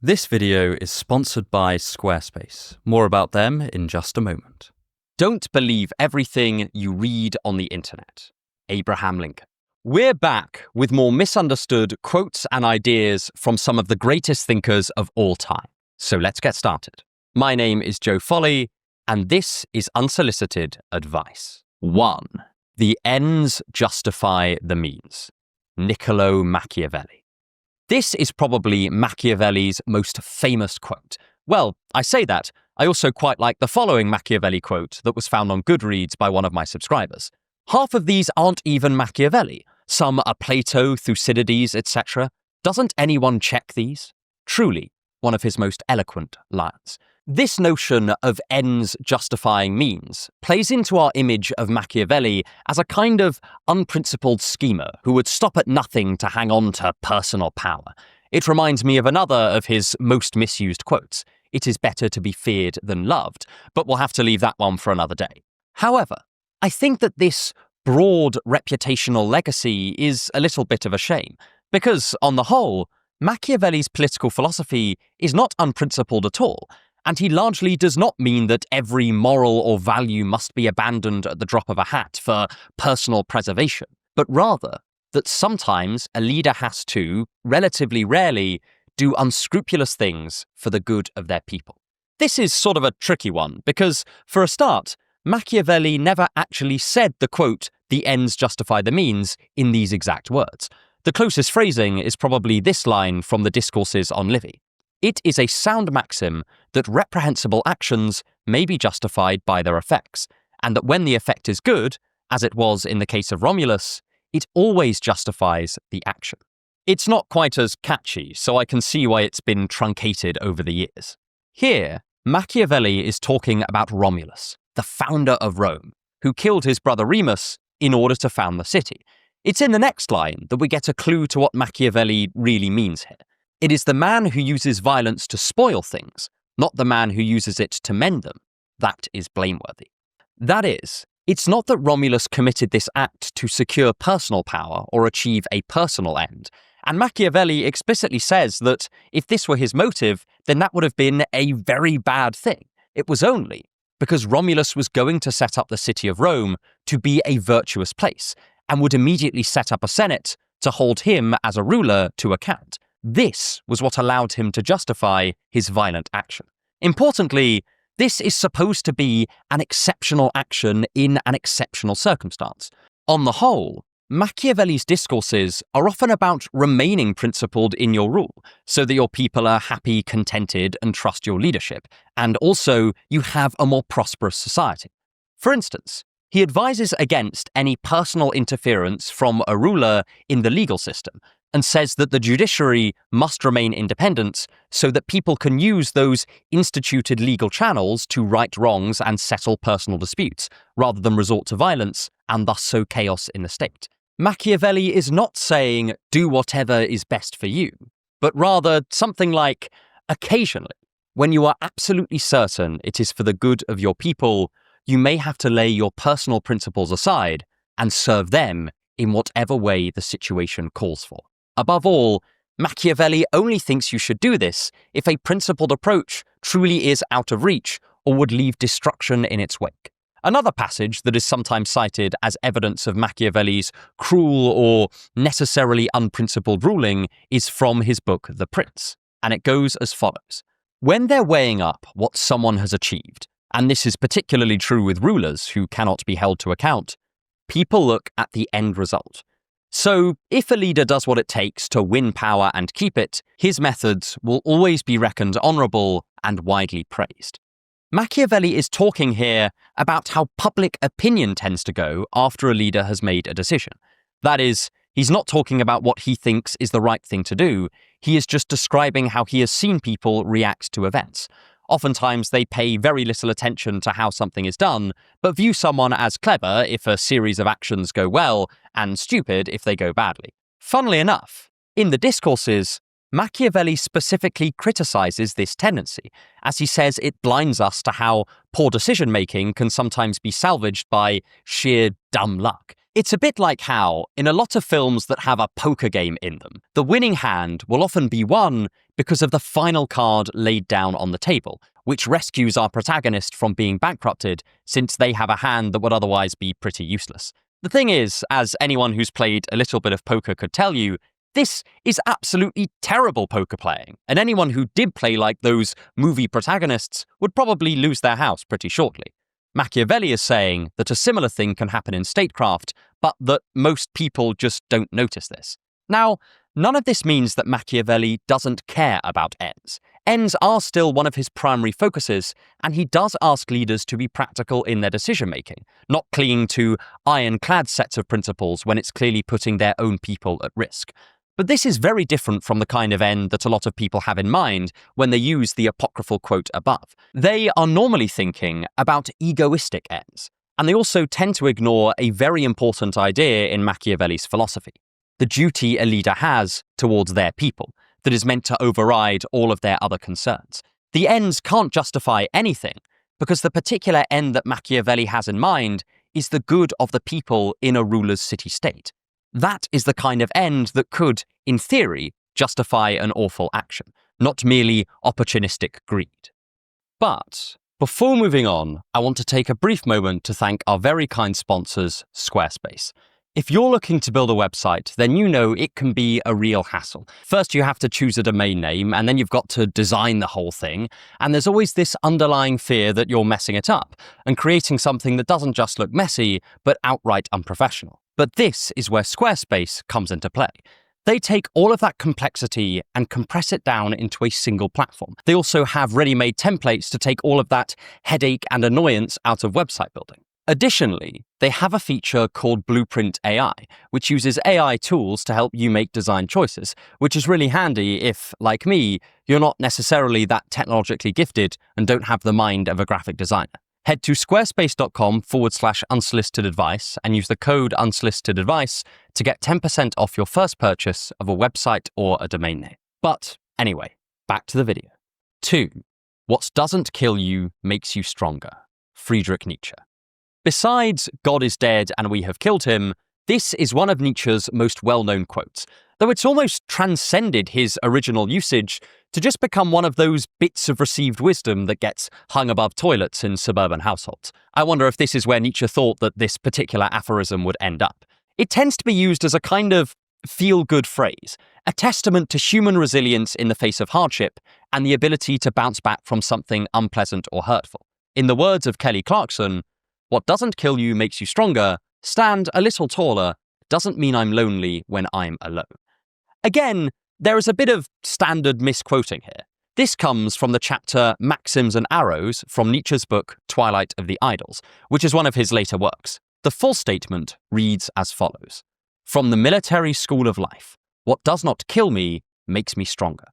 This video is sponsored by Squarespace. More about them in just a moment. Don't believe everything you read on the internet. Abraham Lincoln. We're back with more misunderstood quotes and ideas from some of the greatest thinkers of all time. So let's get started. My name is Joe Foley, and this is Unsolicited Advice. 1. The ends justify the means. Niccolò Machiavelli. This is probably Machiavelli's most famous quote. Well, I say that. I also quite like the following Machiavelli quote that was found on Goodreads by one of my subscribers. Half of these aren't even Machiavelli. Some are Plato, Thucydides, etc. Doesn't anyone check these? Truly, one of his most eloquent lines. This notion of ends justifying means plays into our image of Machiavelli as a kind of unprincipled schemer who would stop at nothing to hang on to personal power. It reminds me of another of his most misused quotes. It is better to be feared than loved, but we'll have to leave that one for another day. However, I think that this broad reputational legacy is a little bit of a shame, because on the whole, Machiavelli's political philosophy is not unprincipled at all, and he largely does not mean that every moral or value must be abandoned at the drop of a hat for personal preservation, but rather that sometimes a leader has to, relatively rarely, do unscrupulous things for the good of their people. This is sort of a tricky one, because, for a start, Machiavelli never actually said the quote, "the ends justify the means," in these exact words. The closest phrasing is probably this line from the Discourses on Livy. It is a sound maxim that reprehensible actions may be justified by their effects, and that when the effect is good, as it was in the case of Romulus, it always justifies the action. It's not quite as catchy, so I can see why it's been truncated over the years. Here, Machiavelli is talking about Romulus, the founder of Rome, who killed his brother Remus in order to found the city. It's in the next line that we get a clue to what Machiavelli really means here. It is the man who uses violence to spoil things, not the man who uses it to mend them, that is blameworthy. That is, it's not that Romulus committed this act to secure personal power or achieve a personal end, and Machiavelli explicitly says that if this were his motive, then that would have been a very bad thing. It was only because Romulus was going to set up the city of Rome to be a virtuous place, and would immediately set up a senate to hold him as a ruler to account. This was what allowed him to justify his violent action. Importantly, this is supposed to be an exceptional action in an exceptional circumstance. On the whole, Machiavelli's discourses are often about remaining principled in your rule, so that your people are happy, contented, and trust your leadership, and also you have a more prosperous society. For instance, he advises against any personal interference from a ruler in the legal system, and says that the judiciary must remain independent so that people can use those instituted legal channels to right wrongs and settle personal disputes, rather than resort to violence and thus sow chaos in the state. Machiavelli is not saying, do whatever is best for you, but rather something like, occasionally, when you are absolutely certain it is for the good of your people, you may have to lay your personal principles aside and serve them in whatever way the situation calls for. Above all, Machiavelli only thinks you should do this if a principled approach truly is out of reach or would leave destruction in its wake. Another passage that is sometimes cited as evidence of Machiavelli's cruel or necessarily unprincipled ruling is from his book The Prince, and it goes as follows. When they're weighing up what someone has achieved, and this is particularly true with rulers who cannot be held to account, people look at the end result. So, if a leader does what it takes to win power and keep it, his methods will always be reckoned honourable and widely praised. Machiavelli is talking here about how public opinion tends to go after a leader has made a decision. That is, he's not talking about what he thinks is the right thing to do, he is just describing how he has seen people react to events. Oftentimes, they pay very little attention to how something is done, but view someone as clever if a series of actions go well, and stupid if they go badly. Funnily enough, in the Discourses, Machiavelli specifically criticizes this tendency, as he says it blinds us to how poor decision-making can sometimes be salvaged by sheer dumb luck. It's a bit like how, in a lot of films that have a poker game in them, the winning hand will often be won because of the final card laid down on the table, which rescues our protagonist from being bankrupted since they have a hand that would otherwise be pretty useless. The thing is, as anyone who's played a little bit of poker could tell you, this is absolutely terrible poker playing, and anyone who did play like those movie protagonists would probably lose their house pretty shortly. Machiavelli is saying that a similar thing can happen in statecraft, but that most people just don't notice this. Now, none of this means that Machiavelli doesn't care about ends. Ends are still one of his primary focuses, and he does ask leaders to be practical in their decision-making, not clinging to ironclad sets of principles when it's clearly putting their own people at risk. But this is very different from the kind of end that a lot of people have in mind when they use the apocryphal quote above. They are normally thinking about egoistic ends, and they also tend to ignore a very important idea in Machiavelli's philosophy: the duty a leader has towards their people, that is meant to override all of their other concerns. The ends can't justify anything, because the particular end that Machiavelli has in mind is the good of the people in a ruler's city-state. That is the kind of end that could, in theory, justify an awful action, not merely opportunistic greed. But before moving on, I want to take a brief moment to thank our very kind sponsors, Squarespace. If you're looking to build a website, then you know it can be a real hassle. First, you have to choose a domain name, and then you've got to design the whole thing, and there's always this underlying fear that you're messing it up and creating something that doesn't just look messy, but outright unprofessional. But this is where Squarespace comes into play. They take all of that complexity and compress it down into a single platform. They also have ready-made templates to take all of that headache and annoyance out of website building. Additionally, they have a feature called Blueprint AI, which uses AI tools to help you make design choices, which is really handy if, like me, you're not necessarily that technologically gifted and don't have the mind of a graphic designer. Head to squarespace.com/unsolicited advice and use the code unsolicited advice to get 10% off your first purchase of a website or a domain name. But anyway, back to the video. 2. What doesn't kill you makes you stronger. Friedrich Nietzsche. Besides, God is dead and we have killed him, this is one of Nietzsche's most well-known quotes, though it's almost transcended his original usage to just become one of those bits of received wisdom that gets hung above toilets in suburban households. I wonder if this is where Nietzsche thought that this particular aphorism would end up. It tends to be used as a kind of feel-good phrase, a testament to human resilience in the face of hardship and the ability to bounce back from something unpleasant or hurtful. In the words of Kelly Clarkson, "What doesn't kill you makes you stronger. Stand a little taller. Doesn't mean I'm lonely when I'm alone." Again, there is a bit of standard misquoting here. This comes from the chapter Maxims and Arrows from Nietzsche's book Twilight of the Idols, which is one of his later works. The full statement reads as follows: "From the military school of life, what does not kill me makes me stronger."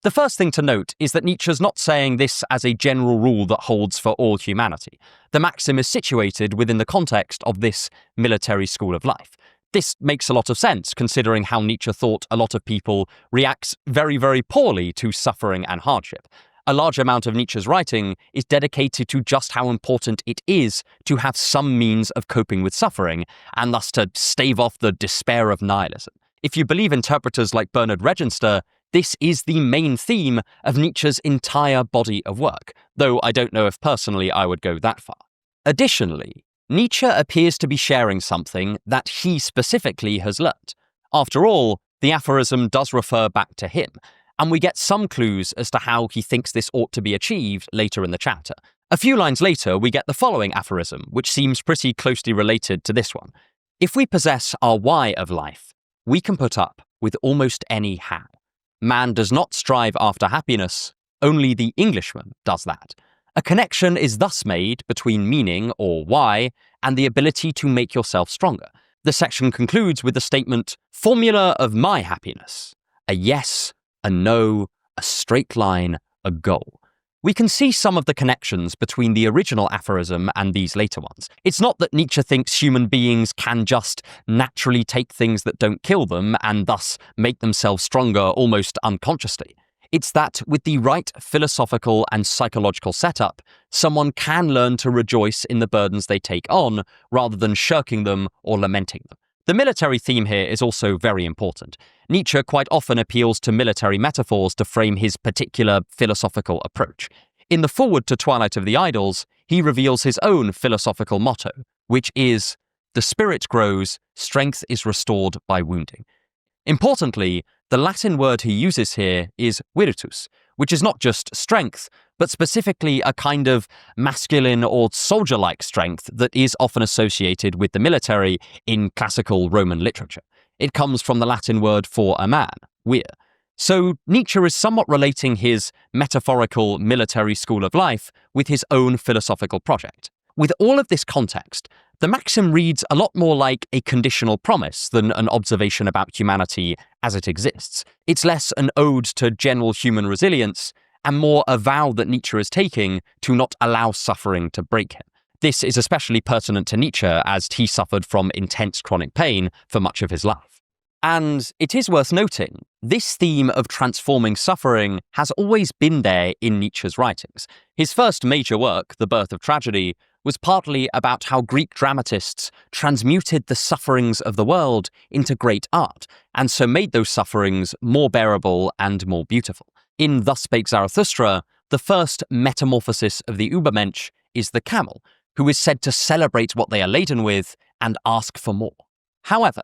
The first thing to note is that Nietzsche's not saying this as a general rule that holds for all humanity. The maxim is situated within the context of this military school of life. This makes a lot of sense, considering how Nietzsche thought a lot of people react very, very poorly to suffering and hardship. A large amount of Nietzsche's writing is dedicated to just how important it is to have some means of coping with suffering, and thus to stave off the despair of nihilism. If you believe interpreters like Bernard Regenster, this is the main theme of Nietzsche's entire body of work, though I don't know if personally I would go that far. Additionally, Nietzsche appears to be sharing something that he specifically has learnt. After all, the aphorism does refer back to him, and we get some clues as to how he thinks this ought to be achieved later in the chapter. A few lines later, we get the following aphorism, which seems pretty closely related to this one. "If we possess our why of life, we can put up with almost any how. Man does not strive after happiness, only the Englishman does that. A connection is thus made between meaning, or why, and the ability to make yourself stronger." The section concludes with the statement, "Formula of my happiness: a yes, a no, a straight line, a goal." We can see some of the connections between the original aphorism and these later ones. It's not that Nietzsche thinks human beings can just naturally take things that don't kill them and thus make themselves stronger almost unconsciously. It's that with the right philosophical and psychological setup, someone can learn to rejoice in the burdens they take on rather than shirking them or lamenting them. The military theme here is also very important. Nietzsche quite often appeals to military metaphors to frame his particular philosophical approach. In the foreword to Twilight of the Idols, he reveals his own philosophical motto, which is, "The spirit grows, strength is restored by wounding." Importantly, the Latin word he uses here is virtus, which is not just strength, but specifically a kind of masculine or soldier-like strength that is often associated with the military in classical Roman literature. It comes from the Latin word for a man, vir. So Nietzsche is somewhat relating his metaphorical military school of life with his own philosophical project. With all of this context, the maxim reads a lot more like a conditional promise than an observation about humanity as it exists. It's less an ode to general human resilience and more a vow that Nietzsche is taking to not allow suffering to break him. This is especially pertinent to Nietzsche as he suffered from intense chronic pain for much of his life. And it is worth noting, this theme of transforming suffering has always been there in Nietzsche's writings. His first major work, The Birth of Tragedy, was partly about how Greek dramatists transmuted the sufferings of the world into great art, and so made those sufferings more bearable and more beautiful. In Thus Spake Zarathustra, the first metamorphosis of the Übermensch is the camel, who is said to celebrate what they are laden with and ask for more. However,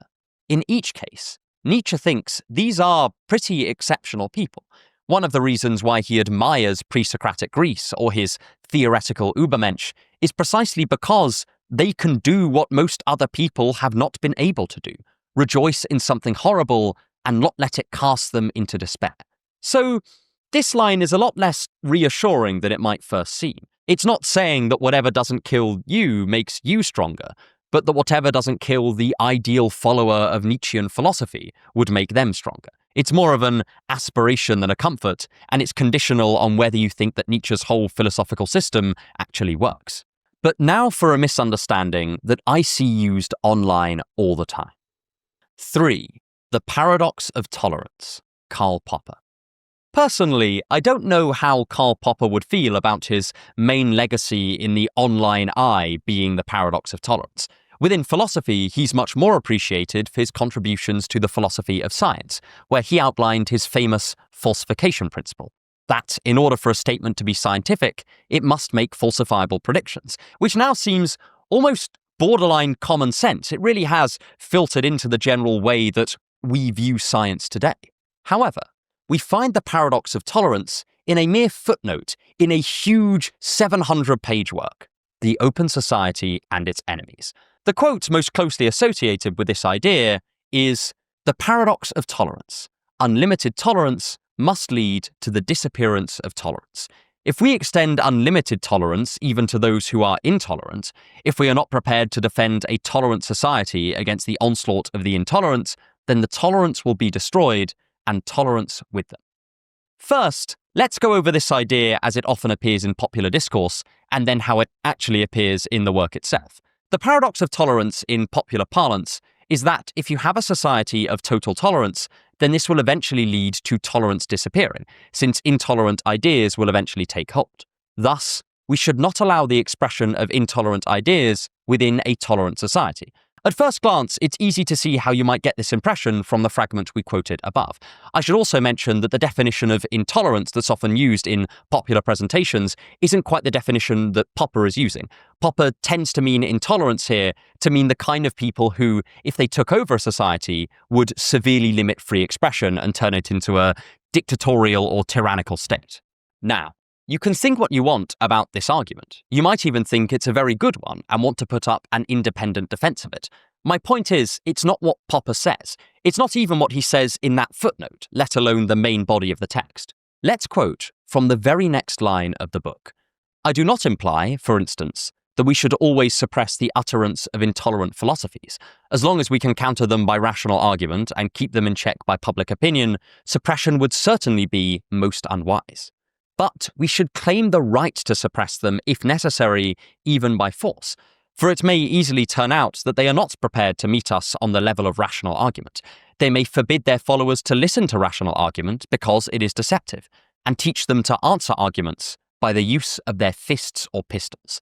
in each case, Nietzsche thinks these are pretty exceptional people. One of the reasons why he admires pre-Socratic Greece or his theoretical Übermensch is precisely because they can do what most other people have not been able to do, rejoice in something horrible and not let it cast them into despair. So this line is a lot less reassuring than it might first seem. It's not saying that whatever doesn't kill you makes you stronger, but that whatever doesn't kill the ideal follower of Nietzschean philosophy would make them stronger. It's more of an aspiration than a comfort, and it's conditional on whether you think that Nietzsche's whole philosophical system actually works. But now for a misunderstanding that I see used online all the time. 3. The paradox of tolerance, Karl Popper. Personally, I don't know how Karl Popper would feel about his main legacy in the online eye being the paradox of tolerance. Within philosophy, he's much more appreciated for his contributions to the philosophy of science, where he outlined his famous falsification principle. That, in order for a statement to be scientific, it must make falsifiable predictions, which now seems almost borderline common sense. It really has filtered into the general way that we view science today. However, we find the paradox of tolerance in a mere footnote in a huge 700-page work, The Open Society and Its Enemies. The quote most closely associated with this idea is, "The paradox of tolerance. Unlimited tolerance must lead to the disappearance of tolerance. If we extend unlimited tolerance even to those who are intolerant, if we are not prepared to defend a tolerant society against the onslaught of the intolerant, then the tolerance will be destroyed and tolerance with them." First, let's go over this idea as it often appears in popular discourse, and then how it actually appears in the work itself. The paradox of tolerance in popular parlance is that if you have a society of total tolerance, then this will eventually lead to tolerance disappearing, since intolerant ideas will eventually take hold. Thus, we should not allow the expression of intolerant ideas within a tolerant society. At first glance, it's easy to see how you might get this impression from the fragment we quoted above. I should also mention that the definition of intolerance that's often used in popular presentations isn't quite the definition that Popper is using. Popper tends to mean intolerance here to mean the kind of people who, if they took over a society, would severely limit free expression and turn it into a dictatorial or tyrannical state. Now, you can think what you want about this argument. You might even think it's a very good one and want to put up an independent defense of it. My point is, it's not what Popper says. It's not even what he says in that footnote, let alone the main body of the text. Let's quote from the very next line of the book. "I do not imply, for instance, that we should always suppress the utterance of intolerant philosophies. As long as we can counter them by rational argument and keep them in check by public opinion, suppression would certainly be most unwise. But we should claim the right to suppress them if necessary, even by force. For it may easily turn out that they are not prepared to meet us on the level of rational argument. They may forbid their followers to listen to rational argument because it is deceptive, and teach them to answer arguments by the use of their fists or pistols.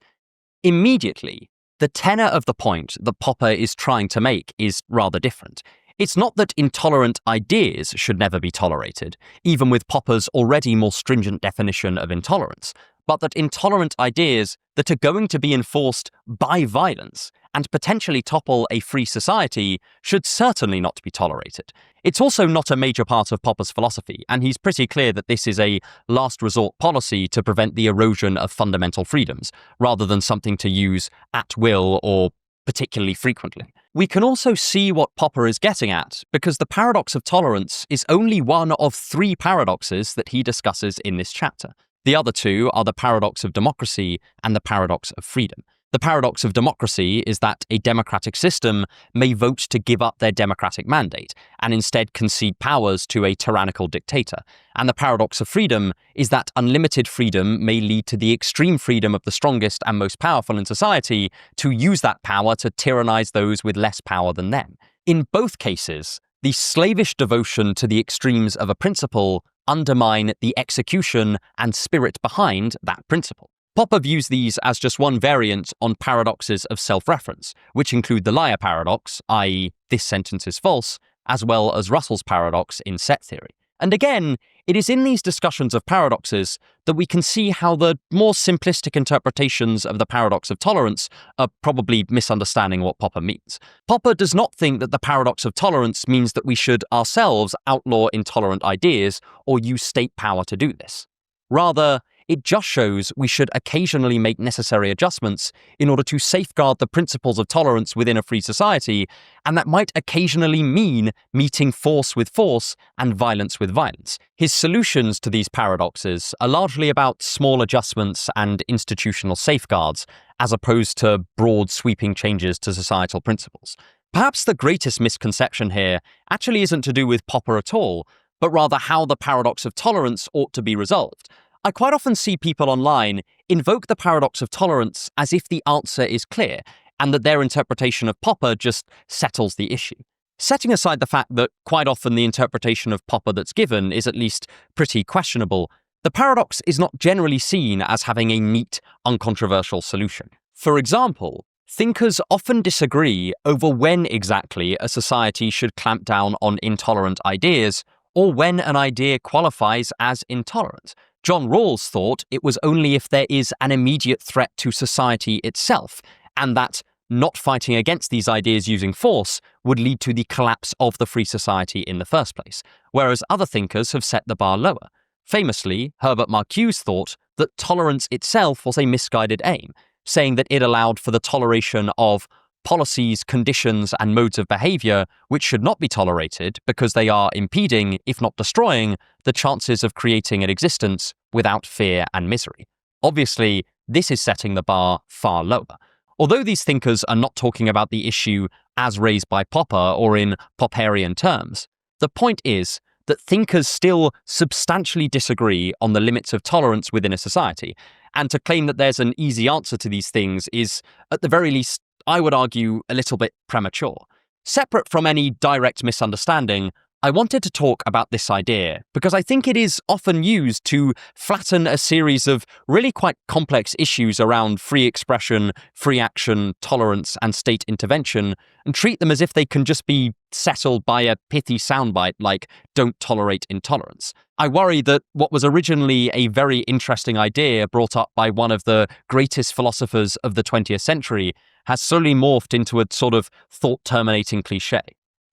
Immediately, the tenor of the point that Popper is trying to make is rather different. It's not that intolerant ideas should never be tolerated, even with Popper's already more stringent definition of intolerance, but that intolerant ideas that are going to be enforced by violence and potentially topple a free society should certainly not be tolerated. It's also not a major part of Popper's philosophy, and he's pretty clear that this is a last resort policy to prevent the erosion of fundamental freedoms, rather than something to use at will or particularly frequently. We can also see what Popper is getting at, because the paradox of tolerance is only one of 3 paradoxes that he discusses in this chapter. The other 2 are the paradox of democracy and the paradox of freedom. The paradox of democracy is that a democratic system may vote to give up their democratic mandate and instead concede powers to a tyrannical dictator. And the paradox of freedom is that unlimited freedom may lead to the extreme freedom of the strongest and most powerful in society to use that power to tyrannize those with less power than them. In both cases, the slavish devotion to the extremes of a principle undermine the execution and spirit behind that principle. Popper views these as just one variant on paradoxes of self-reference, which include the liar paradox, i.e., this sentence is false, as well as Russell's paradox in set theory. And again, it is in these discussions of paradoxes that we can see how the more simplistic interpretations of the paradox of tolerance are probably misunderstanding what Popper means. Popper does not think that the paradox of tolerance means that we should ourselves outlaw intolerant ideas or use state power to do this. Rather, it just shows we should occasionally make necessary adjustments in order to safeguard the principles of tolerance within a free society, and that might occasionally mean meeting force with force and violence with violence. His solutions to these paradoxes are largely about small adjustments and institutional safeguards, as opposed to broad sweeping changes to societal principles. Perhaps the greatest misconception here actually isn't to do with Popper at all, but rather how the paradox of tolerance ought to be resolved. I quite often see people online invoke the paradox of tolerance as if the answer is clear, and that their interpretation of Popper just settles the issue. Setting aside the fact that quite often the interpretation of Popper that's given is at least pretty questionable, the paradox is not generally seen as having a neat, uncontroversial solution. For example, thinkers often disagree over when exactly a society should clamp down on intolerant ideas, or when an idea qualifies as intolerant. John Rawls thought it was only if there is an immediate threat to society itself, and that not fighting against these ideas using force would lead to the collapse of the free society in the first place, whereas other thinkers have set the bar lower. Famously, Herbert Marcuse thought that tolerance itself was a misguided aim, saying that it allowed for the toleration of policies, conditions, and modes of behavior which should not be tolerated because they are impeding, if not destroying, the chances of creating an existence without fear and misery. Obviously, this is setting the bar far lower. Although these thinkers are not talking about the issue as raised by Popper or in Popperian terms, the point is that thinkers still substantially disagree on the limits of tolerance within a society, and to claim that there's an easy answer to these things is, at the very least, I would argue, a little bit premature. Separate from any direct misunderstanding, I wanted to talk about this idea because I think it is often used to flatten a series of really quite complex issues around free expression, free action, tolerance, and state intervention, and treat them as if they can just be settled by a pithy soundbite like, "Don't tolerate intolerance." I worry that what was originally a very interesting idea brought up by one of the greatest philosophers of the 20th century has slowly morphed into a sort of thought-terminating cliché.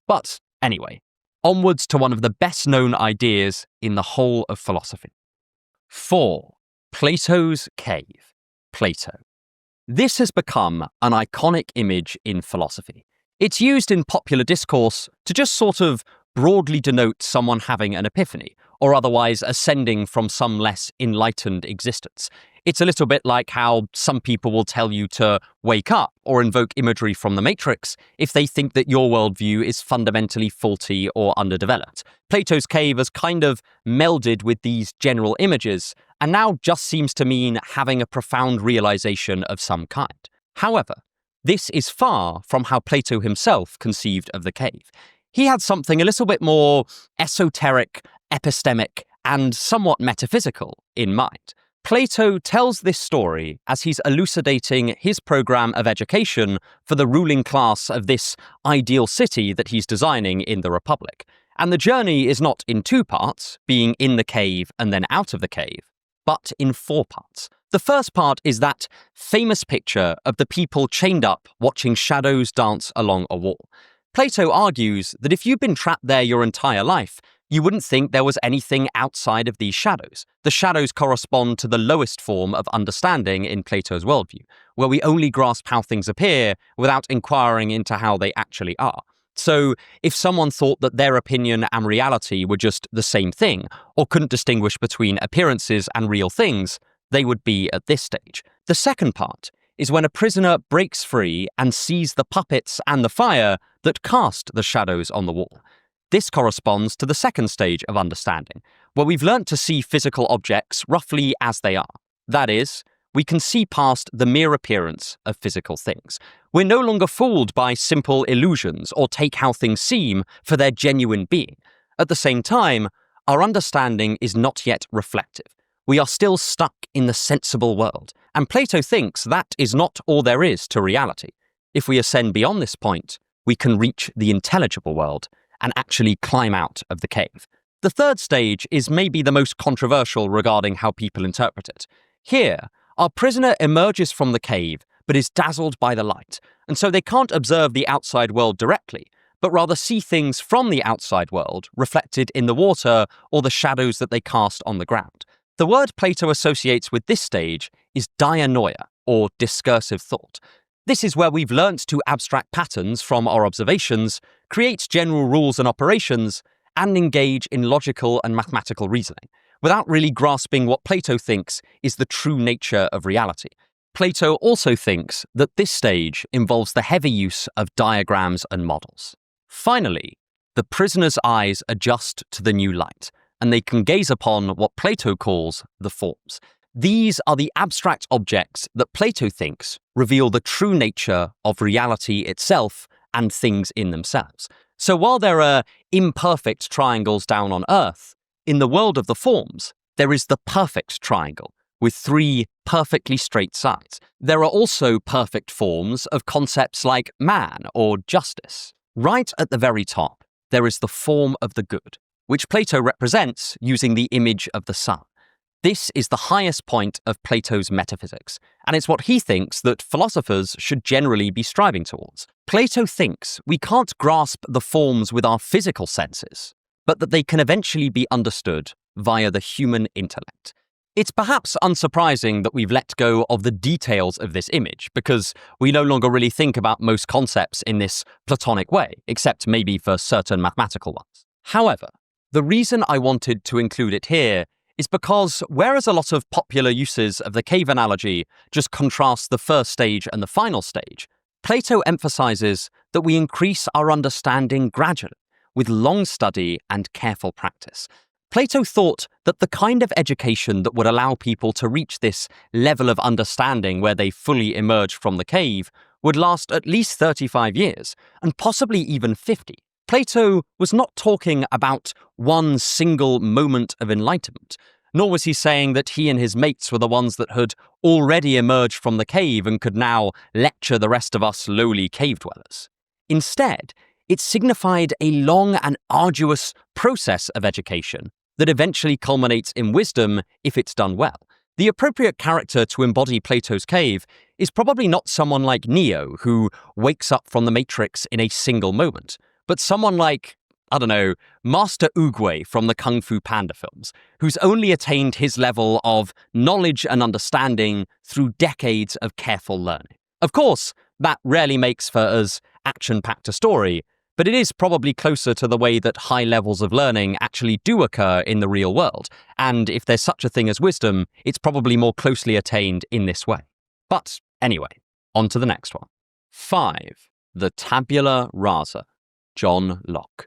But anyway, onwards to one of the best-known ideas in the whole of philosophy. 4. Plato's cave. Plato. This has become an iconic image in philosophy. It's used in popular discourse to just sort of broadly denote someone having an epiphany, or otherwise ascending from some less enlightened existence. It's a little bit like how some people will tell you to wake up or invoke imagery from the Matrix if they think that your worldview is fundamentally faulty or underdeveloped. Plato's cave has kind of melded with these general images, and now just seems to mean having a profound realization of some kind. However, this is far from how Plato himself conceived of the cave. He had something a little bit more esoteric, epistemic, and somewhat metaphysical in mind. Plato tells this story as he's elucidating his program of education for the ruling class of this ideal city that he's designing in the Republic. And the journey is not in two parts, being in the cave and then out of the cave, but in four parts. The first part is that famous picture of the people chained up watching shadows dance along a wall. Plato argues that if you've been trapped there your entire life, you wouldn't think there was anything outside of these shadows. The shadows correspond to the lowest form of understanding in Plato's worldview, where we only grasp how things appear without inquiring into how they actually are. So, if someone thought that their opinion and reality were just the same thing, or couldn't distinguish between appearances and real things, they would be at this stage. The second part is when a prisoner breaks free and sees the puppets and the fire that cast the shadows on the wall. This corresponds to the second stage of understanding, where we've learnt to see physical objects roughly as they are. That is, we can see past the mere appearance of physical things. We're no longer fooled by simple illusions or take how things seem for their genuine being. At the same time, our understanding is not yet reflective. We are still stuck in the sensible world, and Plato thinks that is not all there is to reality. If we ascend beyond this point, we can reach the intelligible world and actually climb out of the cave. The third stage is maybe the most controversial regarding how people interpret it. Here, our prisoner emerges from the cave but is dazzled by the light, and so they can't observe the outside world directly, but rather see things from the outside world reflected in the water or the shadows that they cast on the ground. The word Plato associates with this stage is dianoia, or discursive thought. This is where we've learnt to abstract patterns from our observations, create general rules and operations, and engage in logical and mathematical reasoning, without really grasping what Plato thinks is the true nature of reality. Plato also thinks that this stage involves the heavy use of diagrams and models. Finally, the prisoner's eyes adjust to the new light, and they can gaze upon what Plato calls the forms. These are the abstract objects that Plato thinks reveal the true nature of reality itself and things in themselves. So while there are imperfect triangles down on Earth, in the world of the forms, there is the perfect triangle with three perfectly straight sides. There are also perfect forms of concepts like man or justice. Right at the very top, there is the form of the good, which Plato represents using the image of the sun. This is the highest point of Plato's metaphysics, and it's what he thinks that philosophers should generally be striving towards. Plato thinks we can't grasp the forms with our physical senses, but that they can eventually be understood via the human intellect. It's perhaps unsurprising that we've let go of the details of this image, because we no longer really think about most concepts in this Platonic way, except maybe for certain mathematical ones. However, the reason I wanted to include it here is because whereas a lot of popular uses of the cave analogy just contrast the first stage and the final stage, Plato emphasizes that we increase our understanding gradually, with long study and careful practice. Plato thought that the kind of education that would allow people to reach this level of understanding where they fully emerge from the cave would last at least 35 years, and possibly even 50. Plato was not talking about one single moment of enlightenment, nor was he saying that he and his mates were the ones that had already emerged from the cave and could now lecture the rest of us lowly cave dwellers. Instead, it signified a long and arduous process of education that eventually culminates in wisdom if it's done well. The appropriate character to embody Plato's cave is probably not someone like Neo, who wakes up from the Matrix in a single moment, but someone like, Master Oogway from the Kung Fu Panda films, who's only attained his level of knowledge and understanding through decades of careful learning. Of course, that rarely makes for as action-packed a story, but it is probably closer to the way that high levels of learning actually do occur in the real world, and if there's such a thing as wisdom, it's probably more closely attained in this way. But anyway, on to the next one. 5. The Tabula Rasa. John Locke.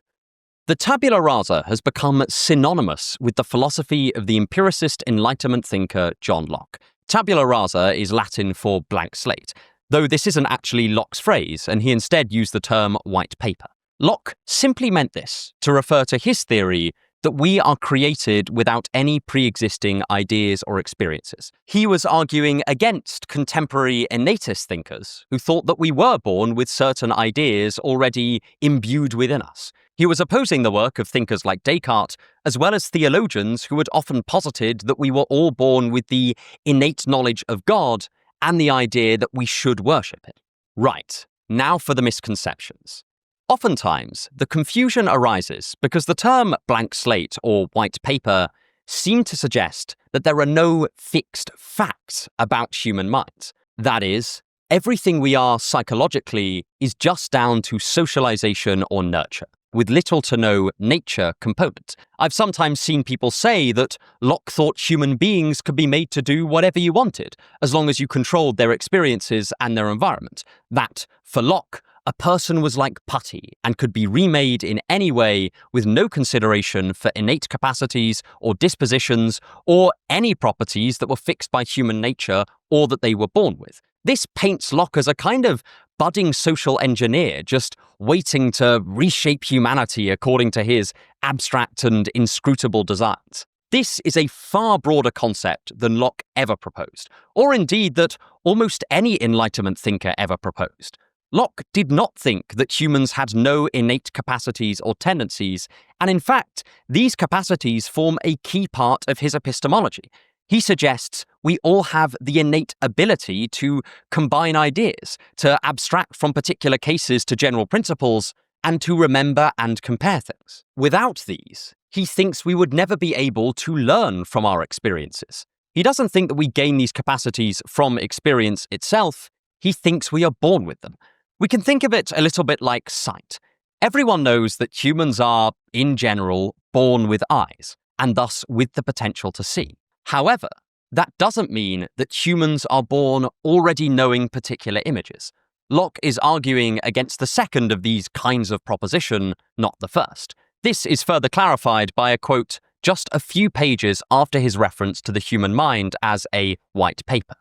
The tabula rasa has become synonymous with the philosophy of the empiricist Enlightenment thinker John Locke. Tabula rasa is Latin for blank slate, though this isn't actually Locke's phrase, and he instead used the term white paper. Locke simply meant this to refer to his theory that we are created without any pre-existing ideas or experiences. He was arguing against contemporary innatist thinkers who thought that we were born with certain ideas already imbued within us. He was opposing the work of thinkers like Descartes, as well as theologians who had often posited that we were all born with the innate knowledge of God and the idea that we should worship it. Right, now for the misconceptions. Oftentimes, the confusion arises because the term blank slate or white paper seem to suggest that there are no fixed facts about human minds. That is, everything we are psychologically is just down to socialization or nurture, with little to no nature component. I've sometimes seen people say that Locke thought human beings could be made to do whatever you wanted, as long as you controlled their experiences and their environment. That, for Locke, a person was like putty and could be remade in any way with no consideration for innate capacities or dispositions or any properties that were fixed by human nature or that they were born with. This paints Locke as a kind of budding social engineer just waiting to reshape humanity according to his abstract and inscrutable designs. This is a far broader concept than Locke ever proposed, or indeed that almost any Enlightenment thinker ever proposed. Locke did not think that humans had no innate capacities or tendencies, and in fact, these capacities form a key part of his epistemology. He suggests we all have the innate ability to combine ideas, to abstract from particular cases to general principles, and to remember and compare things. Without these, he thinks we would never be able to learn from our experiences. He doesn't think that we gain these capacities from experience itself. He thinks we are born with them. We can think of it a little bit like sight. Everyone knows that humans are, in general, born with eyes, and thus with the potential to see. However, that doesn't mean that humans are born already knowing particular images. Locke is arguing against the second of these kinds of proposition, not the first. This is further clarified by a quote just a few pages after his reference to the human mind as a white paper.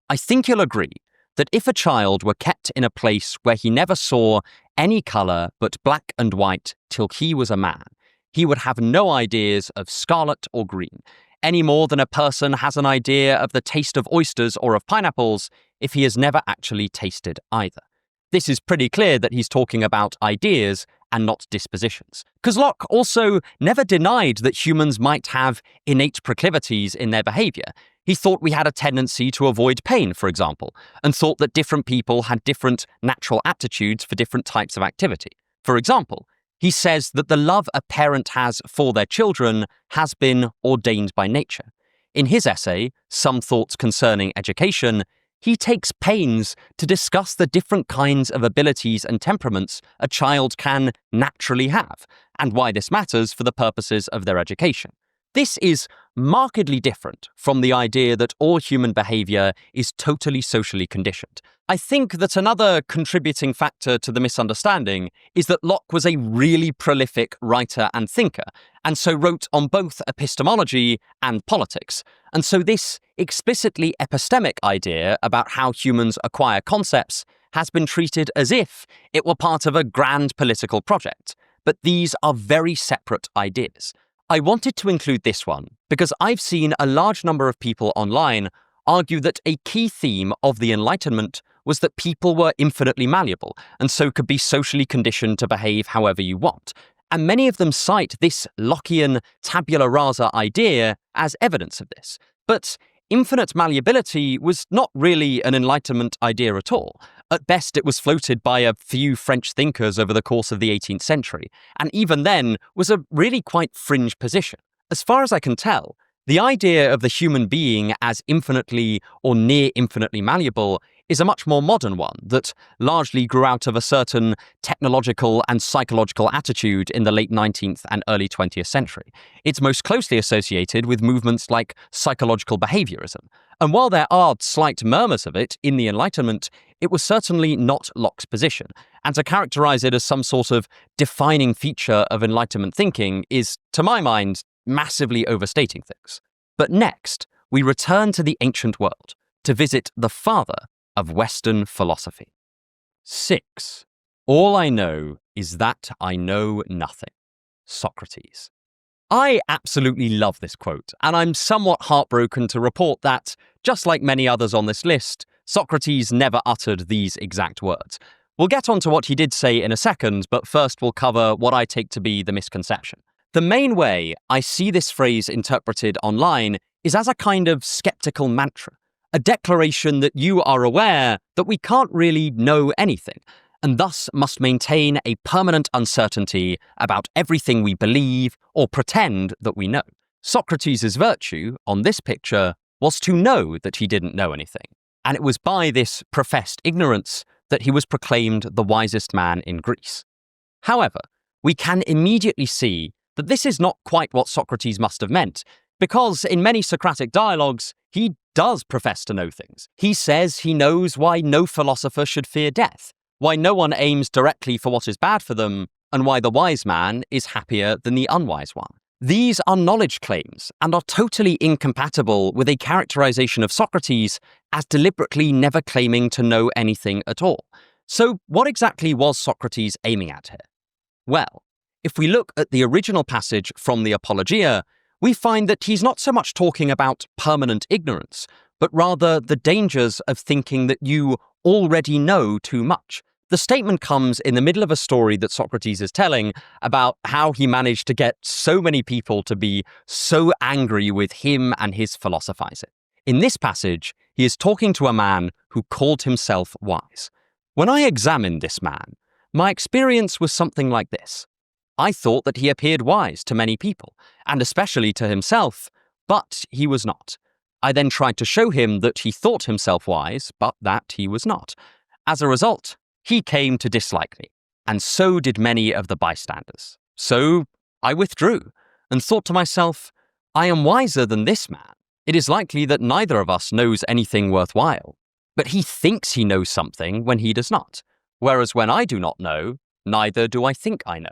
I think you'll agree that if a child were kept in a place where he never saw any colour but black and white till he was a man, he would have no ideas of scarlet or green, any more than a person has an idea of the taste of oysters or of pineapples if he has never actually tasted either. This is pretty clear that he's talking about ideas and not dispositions. Because Locke also never denied that humans might have innate proclivities in their behaviour. He thought we had a tendency to avoid pain, for example, and thought that different people had different natural aptitudes for different types of activity. For example, he says that the love a parent has for their children has been ordained by nature. In his essay, Some Thoughts Concerning Education, he takes pains to discuss the different kinds of abilities and temperaments a child can naturally have, and why this matters for the purposes of their education. This is markedly different from the idea that all human behavior is totally socially conditioned. I think that another contributing factor to the misunderstanding is that Locke was a really prolific writer and thinker, and so wrote on both epistemology and politics. And so this explicitly epistemic idea about how humans acquire concepts has been treated as if it were part of a grand political project. But these are very separate ideas. I wanted to include this one because I've seen a large number of people online argue that a key theme of the Enlightenment was that people were infinitely malleable and so could be socially conditioned to behave however you want. And many of them cite this Lockean tabula rasa idea as evidence of this. But infinite malleability was not really an Enlightenment idea at all. At best, it was floated by a few French thinkers over the course of the 18th century, and even then was a really quite fringe position. As far as I can tell, the idea of the human being as infinitely or near infinitely malleable is a much more modern one that largely grew out of a certain technological and psychological attitude in the late 19th and early 20th century. It's most closely associated with movements like psychological behaviorism. And while there are slight murmurs of it in the Enlightenment, it was certainly not Locke's position. And to characterize it as some sort of defining feature of Enlightenment thinking is, to my mind, massively overstating things. But next, we return to the ancient world to visit the father of Western philosophy. 6. All I know is that I know nothing. Socrates. I absolutely love this quote, and I'm somewhat heartbroken to report that, just like many others on this list, Socrates never uttered these exact words. We'll get on to what he did say in a second, but first we'll cover what I take to be the misconception. The main way I see this phrase interpreted online is as a kind of skeptical mantra, a declaration that you are aware that we can't really know anything, and thus must maintain a permanent uncertainty about everything we believe or pretend that we know. Socrates' virtue, on this picture, was to know that he didn't know anything, and it was by this professed ignorance that he was proclaimed the wisest man in Greece. However, we can immediately see that this is not quite what Socrates must have meant, because in many Socratic dialogues, he does profess to know things. He says he knows why no philosopher should fear death, why no one aims directly for what is bad for them, and why the wise man is happier than the unwise one. These are knowledge claims and are totally incompatible with a characterization of Socrates as deliberately never claiming to know anything at all. So what exactly was Socrates aiming at here? Well, if we look at the original passage from the Apologia, we find that he's not so much talking about permanent ignorance, but rather the dangers of thinking that you already know too much. The statement comes in the middle of a story that Socrates is telling about how he managed to get so many people to be so angry with him and his philosophizing. In this passage, he is talking to a man who called himself wise. When I examined this man, my experience was something like this. I thought that he appeared wise to many people, and especially to himself, but he was not. I then tried to show him that he thought himself wise, but that he was not. As a result, he came to dislike me, and so did many of the bystanders. So I withdrew, and thought to myself, I am wiser than this man. It is likely that neither of us knows anything worthwhile. But he thinks he knows something when he does not, whereas when I do not know, neither do I think I know.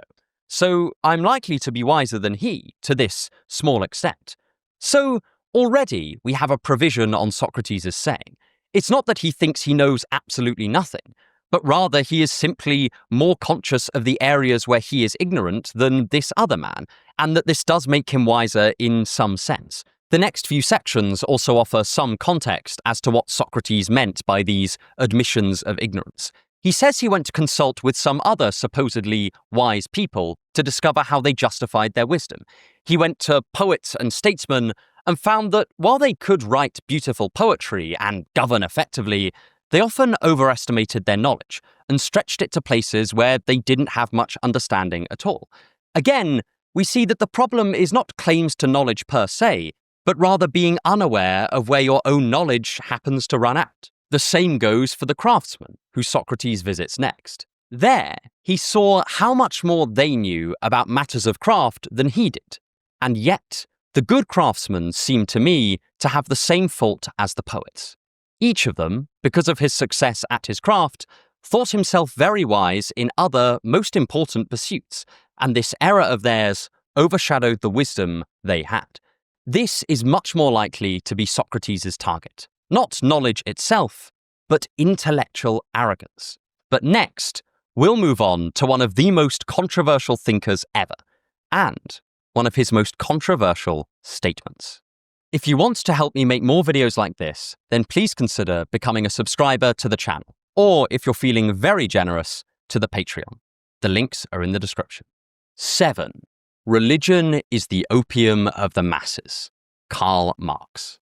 So I'm likely to be wiser than he, to this small extent. So already we have a provision on Socrates' saying. It's not that he thinks he knows absolutely nothing, but rather he is simply more conscious of the areas where he is ignorant than this other man, and that this does make him wiser in some sense. The next few sections also offer some context as to what Socrates meant by these admissions of ignorance. He says he went to consult with some other supposedly wise people to discover how they justified their wisdom. He went to poets and statesmen and found that while they could write beautiful poetry and govern effectively, they often overestimated their knowledge and stretched it to places where they didn't have much understanding at all. Again, we see that the problem is not claims to knowledge per se, but rather being unaware of where your own knowledge happens to run out. The same goes for the craftsman, who Socrates visits next. There, he saw how much more they knew about matters of craft than he did. And yet, the good craftsmen seemed to me to have the same fault as the poets. Each of them, because of his success at his craft, thought himself very wise in other, most important pursuits, and this error of theirs overshadowed the wisdom they had. This is much more likely to be Socrates' target. Not knowledge itself, but intellectual arrogance. But next, we'll move on to one of the most controversial thinkers ever, and one of his most controversial statements. If you want to help me make more videos like this, then please consider becoming a subscriber to the channel, or if you're feeling very generous, to the Patreon. The links are in the description. 7. Religion is the opium of the masses. Karl Marx.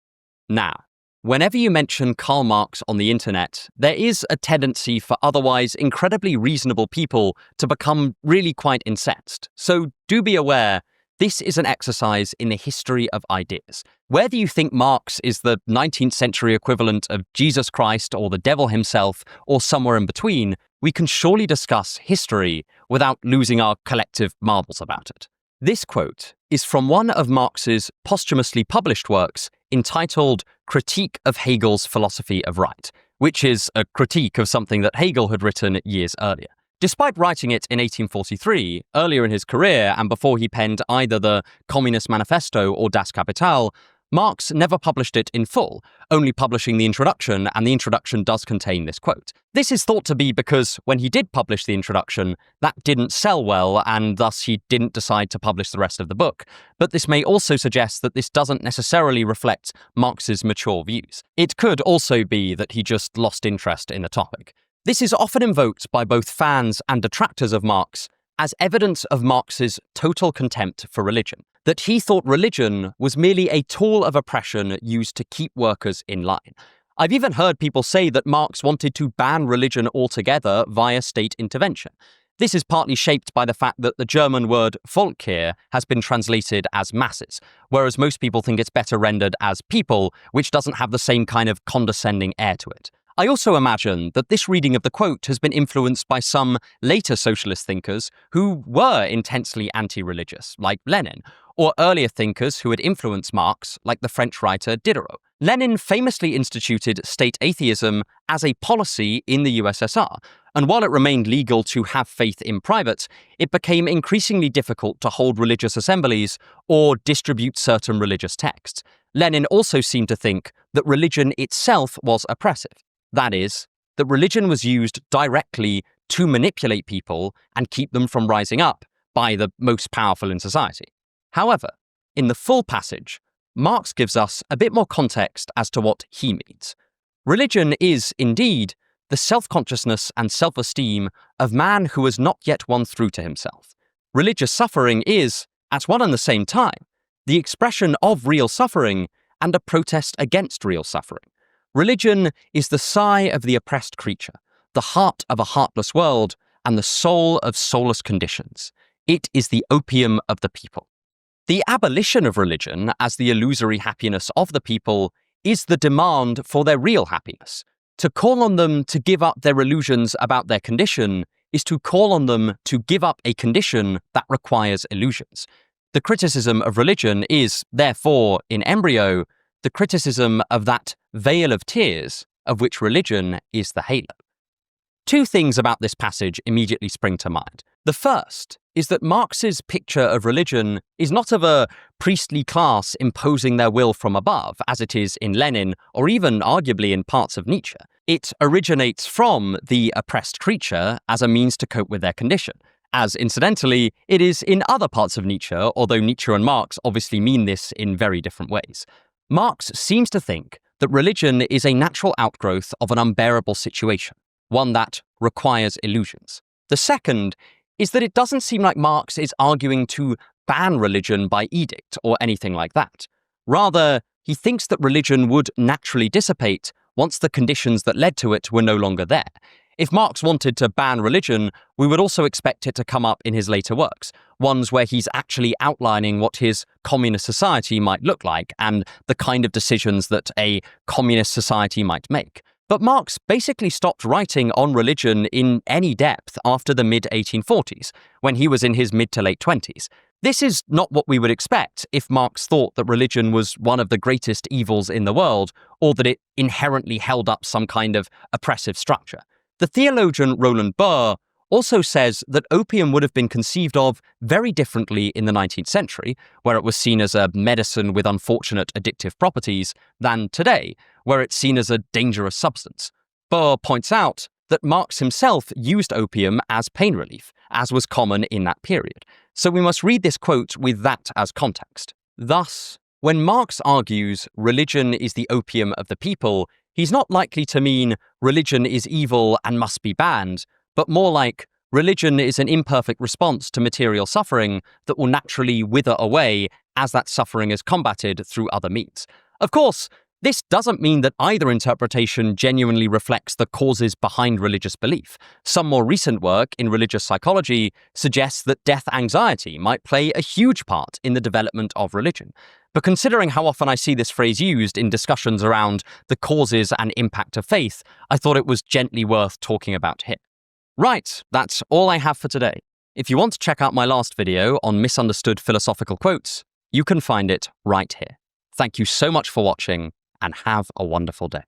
Now, whenever you mention Karl Marx on the internet, there is a tendency for otherwise incredibly reasonable people to become really quite incensed. So do be aware, this is an exercise in the history of ideas. Whether you think Marx is the 19th century equivalent of Jesus Christ or the devil himself, or somewhere in between, we can surely discuss history without losing our collective marbles about it. This quote is from one of Marx's posthumously published works entitled Critique of Hegel's Philosophy of Right, which is a critique of something that Hegel had written years earlier. Despite writing it in 1843, earlier in his career and before he penned either the Communist Manifesto or Das Kapital, Marx never published it in full, only publishing the introduction, and the introduction does contain this quote. This is thought to be because when he did publish the introduction, that didn't sell well, and thus he didn't decide to publish the rest of the book. But this may also suggest that this doesn't necessarily reflect Marx's mature views. It could also be that he just lost interest in the topic. This is often invoked by both fans and detractors of Marx as evidence of Marx's total contempt for religion, that he thought religion was merely a tool of oppression used to keep workers in line. I've even heard people say that Marx wanted to ban religion altogether via state intervention. This is partly shaped by the fact that the German word Volk here has been translated as masses, whereas most people think it's better rendered as people, which doesn't have the same kind of condescending air to it. I also imagine that this reading of the quote has been influenced by some later socialist thinkers who were intensely anti-religious, like Lenin, or earlier thinkers who had influenced Marx, like the French writer Diderot. Lenin famously instituted state atheism as a policy in the USSR, and while it remained legal to have faith in private, it became increasingly difficult to hold religious assemblies or distribute certain religious texts. Lenin also seemed to think that religion itself was oppressive. That is, that religion was used directly to manipulate people and keep them from rising up by the most powerful in society. However, in the full passage, Marx gives us a bit more context as to what he means. Religion is, indeed, the self-consciousness and self-esteem of man who has not yet won through to himself. Religious suffering is, at one and the same time, the expression of real suffering and a protest against real suffering. Religion is the sigh of the oppressed creature, the heart of a heartless world, and the soul of soulless conditions. It is the opium of the people. The abolition of religion as the illusory happiness of the people is the demand for their real happiness. To call on them to give up their illusions about their condition is to call on them to give up a condition that requires illusions. The criticism of religion is, therefore, in embryo, the criticism of that veil of tears of which religion is the halo. Two things about this passage immediately spring to mind. The first is that Marx's picture of religion is not of a priestly class imposing their will from above, as it is in Lenin, or even arguably in parts of Nietzsche. It originates from the oppressed creature as a means to cope with their condition, as incidentally it is in other parts of Nietzsche, although Nietzsche and Marx obviously mean this in very different ways. Marx seems to think that religion is a natural outgrowth of an unbearable situation, one that requires illusions. The second is that it doesn't seem like Marx is arguing to ban religion by edict or anything like that. Rather, he thinks that religion would naturally dissipate once the conditions that led to it were no longer there. If Marx wanted to ban religion, we would also expect it to come up in his later works, ones where he's actually outlining what his communist society might look like and the kind of decisions that a communist society might make. But Marx basically stopped writing on religion in any depth after the mid-1840s, when he was in his mid to late 20s. This is not what we would expect if Marx thought that religion was one of the greatest evils in the world, or that it inherently held up some kind of oppressive structure. The theologian Roland Barthes also says that opium would have been conceived of very differently in the 19th century, where it was seen as a medicine with unfortunate addictive properties, than today, where it's seen as a dangerous substance. Barthes points out that Marx himself used opium as pain relief, as was common in that period. So we must read this quote with that as context. Thus, when Marx argues religion is the opium of the people, he's not likely to mean religion is evil and must be banned, but more like religion is an imperfect response to material suffering that will naturally wither away as that suffering is combated through other means. Of course, this doesn't mean that either interpretation genuinely reflects the causes behind religious belief. Some more recent work in religious psychology suggests that death anxiety might play a huge part in the development of religion. But considering how often I see this phrase used in discussions around the causes and impact of faith, I thought it was gently worth talking about here. Right, that's all I have for today. If you want to check out my last video on misunderstood philosophical quotes, you can find it right here. Thank you so much for watching, and have a wonderful day.